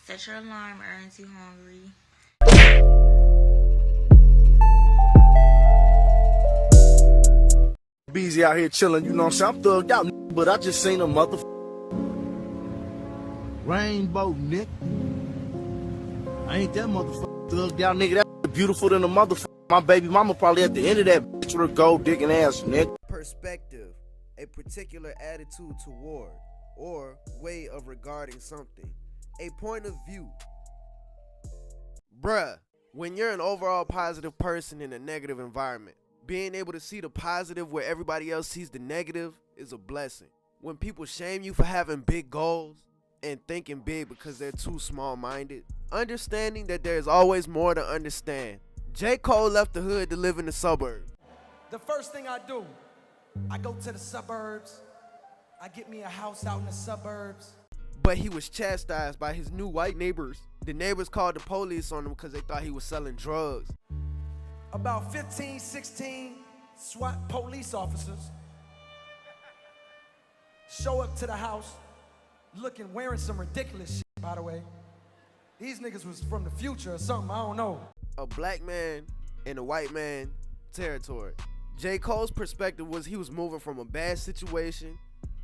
Set your alarm, aren't you hungry? Beezy out here chilling, you know what I'm saying? I'm thugged out, but I just seen a Rainbow, Nick. I ain't that motherfucker thugged out, nigga. That's beautiful than a motherfucker. My baby mama probably at the end of that bitch with her gold digging ass, Nick. Perspective, a particular attitude toward or way of regarding something. A point of view. Bruh, when you're an overall positive person in a negative environment, being able to see the positive where everybody else sees the negative is a blessing. When people shame you for having big goals and thinking big because they're too small-minded, understanding that there's always more to understand. Jcole left the hood to live in the suburbs. The first thing I do, I go to the suburbs. I get me a house out in the suburbs. But he was chastised by his new white neighbors. The neighbors called the police on him because they thought he was selling drugs. About 15, 16 SWAT police officers show up to the house looking, wearing some ridiculous shit, by the way. These niggas was from the future or something, I don't know. A black man in a white man territory. Jcole's perspective was he was moving from a bad situation,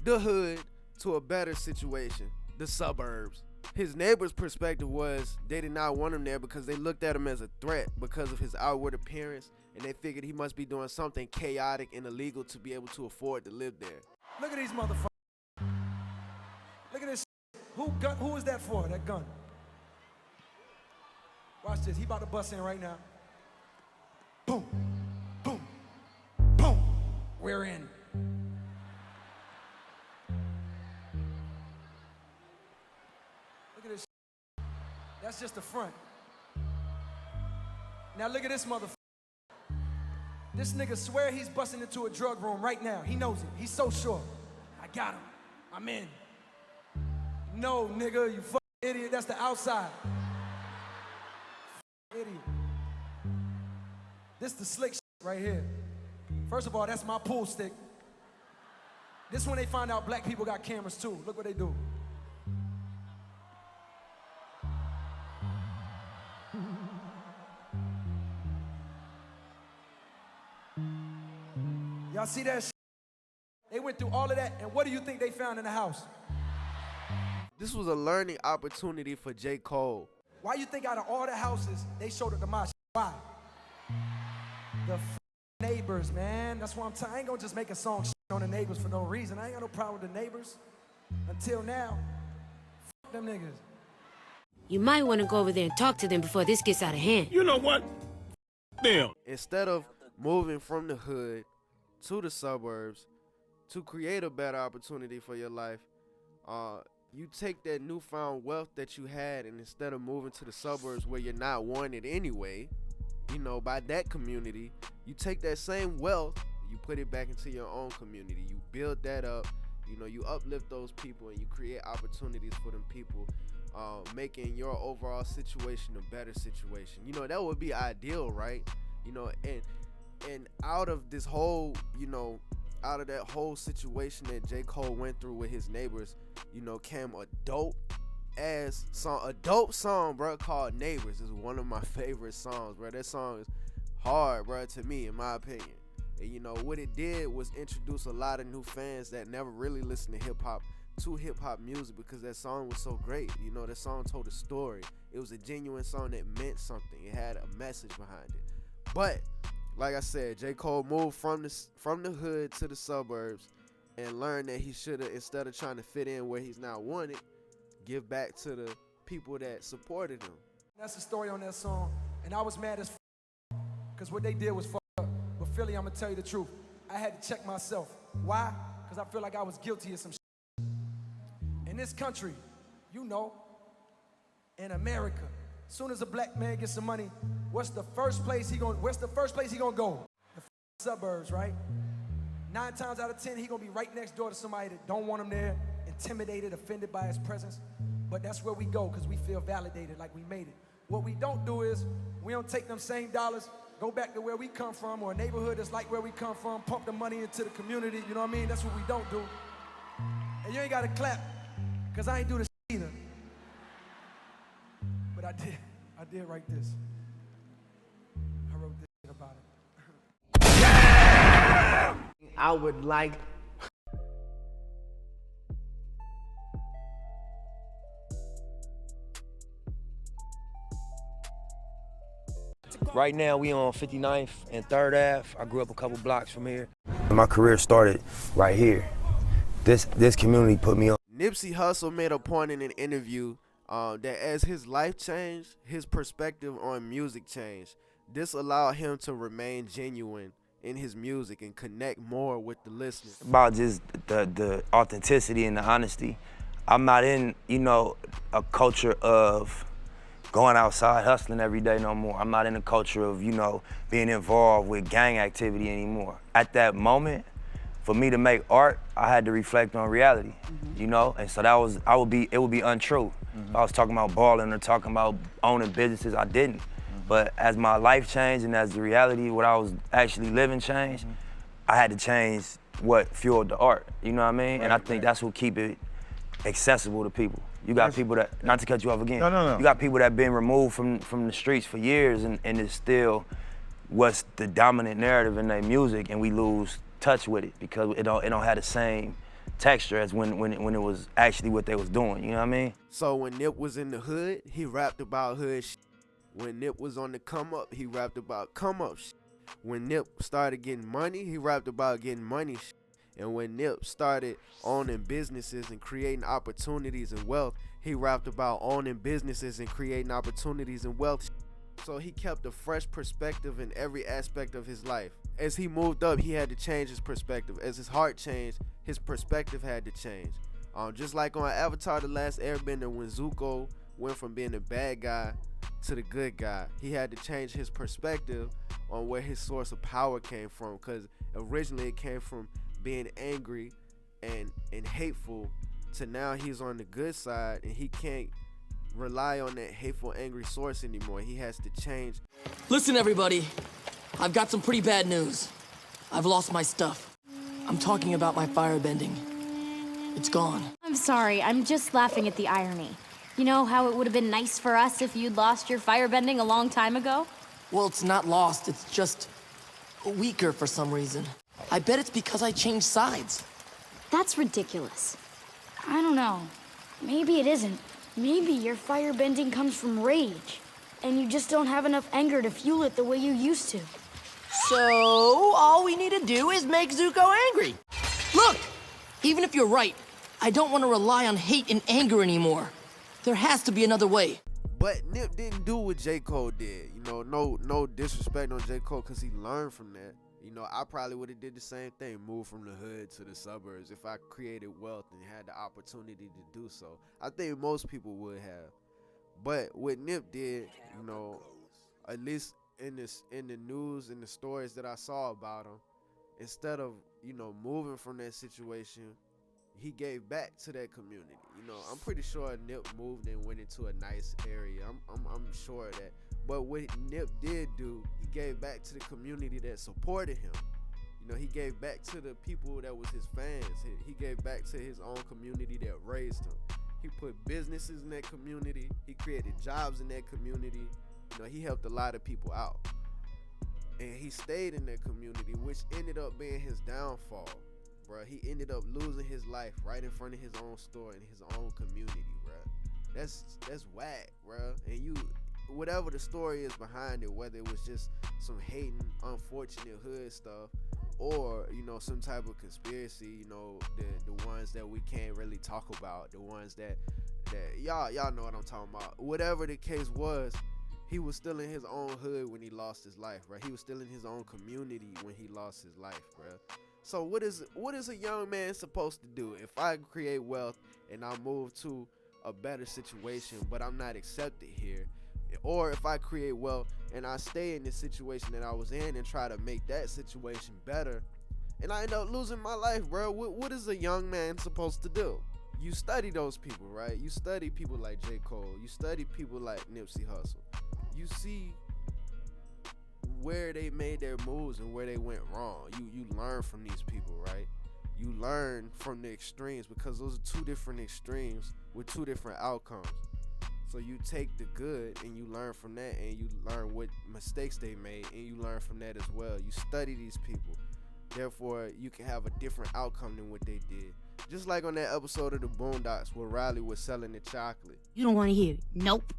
the hood, to a better situation, the suburbs. His neighbor's perspective was they did not want him there because they looked at him as a threat because of his outward appearance, and they figured he must be doing something chaotic and illegal to be able to afford to live there. Look at these motherfuckers. Look at this shit. Who is that for, that gun? Watch this, he about to bust in right now. Boom, boom, boom. We're in. Look at this shit. That's just the front. Now look at this motherfucker. This nigga swear he's busting into a drug room right now. He knows it. He's so sure. I got him. I'm in. No, nigga, you fucking idiot. That's the outside. Idiot. This the slick shit right here. First of all, that's my pool stick. This when they find out black people got cameras too. Look what they do. Y'all see that shit? They went through all of that, and what do you think they found in the house? This was a learning opportunity for Jcole. Why you think out of all the houses, they showed up to my shit? Why? The neighbors, man. That's why I'm telling. I ain't gonna just make a song on the neighbors for no reason. I ain't got no problem with the neighbors. Until now, them niggas. You might want to go over there and talk to them before this gets out of hand. You know what? Damn. Instead of moving from the hood to the suburbs to create a better opportunity for your life, you take that newfound wealth that you had, and instead of moving to the suburbs where you're not wanted anyway, you know, by that community, you take that same wealth, you put it back into your own community. You build that up, you know, you uplift those people, and you create opportunities for them people, making your overall situation a better situation. You know, that would be ideal, right? You know, and out of this whole, you know, out of that whole situation that Jcole went through with his neighbors, you know, came a dope song, bro, called Neighbors. Is one of my favorite songs, bro. That song is hard, bro, to me, in my opinion. And you know, what it did was introduce a lot of new fans that never really listened to hip-hop music because that song was so great. You know, that song told a story. It was a genuine song that meant something. It had a message behind it. But like I said, Jcole moved from the hood to the suburbs and learned that he should have, instead of trying to fit in where he's not wanted, give back to the people that supported him. That's the story on that song, and I was mad as because what they did was up. But Philly, I'm gonna tell you the truth. I had to check myself. Why? Because I feel like I was guilty of some shit. In this country, you know, in America, as soon as a black man gets some money, where's the first place he gonna go? The suburbs, right? 9 times out of 10, he gonna be right next door to somebody that don't want him there, intimidated, offended by his presence. But that's where we go because we feel validated, like we made it. What we don't do is we don't take them same dollars, go back to where we come from, or a neighborhood that's like where we come from, pump the money into the community, you know what I mean? That's what we don't do. And you ain't gotta clap, because I ain't do this either. But I did write this. I wrote this shit about it. I would like Right now we on 59th and 3rd Ave. I grew up a couple blocks from here. My career started right here. This community put me on. Nipsey Hussle made a point in an interview that as his life changed, his perspective on music changed. This allowed him to remain genuine in his music and connect more with the listeners. About just the authenticity and the honesty. I'm not in, a culture of going outside hustling every day no more. I'm not in a culture of, being involved with gang activity anymore. At that moment, for me to make art, I had to reflect on reality, and so it would be untrue. If I was talking about balling or talking about owning businesses, I didn't. But as my life changed and as the reality, what I was actually living changed, I had to change what fueled the art, you know what I mean? And I think that's what keep it accessible to people. You got people that, not to cut you off again, No. You got people that been removed from the streets for years and it's still what's the dominant narrative in their music, and we lose touch with it because it don't have the same texture as when it was actually what they was doing, you know what I mean? So when Nip was in the hood, he rapped about hood shit. When Nip was on the come up, he rapped about come up shit. When Nip started getting money, he rapped about getting money shit. And when Nip started owning businesses and creating opportunities and wealth, he rapped about owning businesses and creating opportunities and wealth. So he kept a fresh perspective in every aspect of his life. As he moved up, he had to change his perspective. As his heart changed, his perspective had to change. Just like on Avatar: The Last Airbender, when Zuko went from being a bad guy to the good guy, he had to change his perspective on where his source of power came from, because originally it came from being angry and hateful, to now he's on the good side and he can't rely on that hateful, angry source anymore. He has to change. Listen, everybody, I've got some pretty bad news. I've lost my stuff. I'm talking about my firebending. It's gone. I'm sorry, I'm just laughing at the irony. You know how it would have been nice for us if you'd lost your firebending a long time ago? Well, it's not lost, it's just weaker for some reason. I bet it's because I changed sides. That's ridiculous. I don't know. Maybe it isn't. Maybe your firebending comes from rage, and you just don't have enough anger to fuel it the way you used to. So, all we need to do is make Zuko angry. Look! Even if you're right, I don't want to rely on hate and anger anymore. There has to be another way. But Nip didn't do what Jcole did. No disrespect on Jcole, because he learned from that. I probably would have did the same thing, moved from the hood to the suburbs if I created wealth and had the opportunity to do so. I think most people would have. But what Nip did, at least in the news and the stories that I saw about him, instead of, moving from that situation, he gave back to that community. I'm pretty sure Nip moved and went into a nice area. I'm sure of that. But what Nip did do, he gave back to the community that supported him. He gave back to the people that was his fans. He gave back to his own community that raised him. He put businesses in that community. He created jobs in that community. He helped a lot of people out. And he stayed in that community, which ended up being his downfall, bruh. He ended up losing his life right in front of his own store in his own community, bruh. That's whack, bruh. And whatever the story is behind it, whether it was just some hating, unfortunate hood stuff, or some type of conspiracy, the ones that we can't really talk about, the ones that y'all know what I'm talking about. Whatever the case was, he was still in his own hood when he lost his life, right? He was still in his own community when he lost his life, bruh. So what is a young man supposed to do? If I create wealth and I move to a better situation, but I'm not accepted here, or if I create wealth and I stay in the situation that I was in and try to make that situation better, and I end up losing my life, bro, what is a young man supposed to do? You study those people, right? You study people like Jcole. You study people like Nipsey Hussle. You see where they made their moves and where they went wrong. You learn from these people, right? You learn from the extremes, because those are two different extremes with two different outcomes. So you take the good and you learn from that, and you learn what mistakes they made, and you learn from that as well. You study these people. Therefore, you can have a different outcome than what they did. Just like on that episode of the Boondocks where Riley was selling the chocolate. You don't want to hear it. Nope.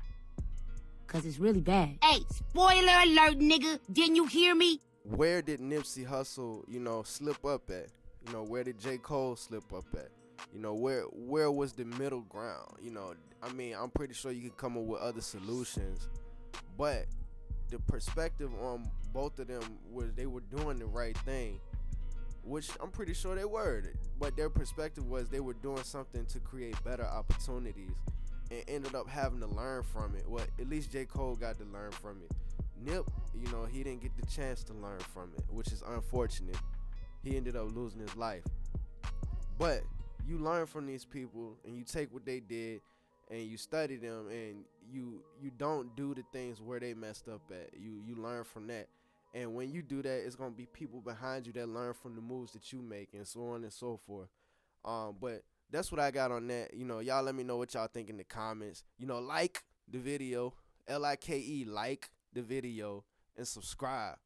Because it's really bad. Hey, spoiler alert, nigga. Didn't you hear me? Where did Nipsey Hussle, slip up at? Where did Jcole slip up at? Where was the middle ground? I'm pretty sure you can come up with other solutions, but the perspective on both of them was they were doing the right thing, which I'm pretty sure they were, but their perspective was they were doing something to create better opportunities and ended up having to learn from it. Well, at least J. Cole got to learn from it. Nip, he didn't get the chance to learn from it, which is unfortunate. He ended up losing his life. But you learn from these people and you take what they did and you study them, and you don't do the things where they messed up at. You learn from that. And when you do that, it's going to be people behind you that learn from the moves that you make, and so on and so forth. But that's what I got on that. Y'all let me know what y'all think in the comments. Like the video, LIKE, like the video, and subscribe.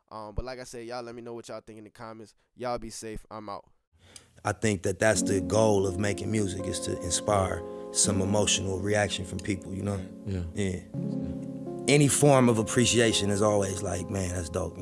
But like I said, y'all let me know what y'all think in the comments. Y'all be safe. I'm out. I think that that's the goal of making music, is to inspire some emotional reaction from people, Yeah. Any form of appreciation is always like, man, that's dope,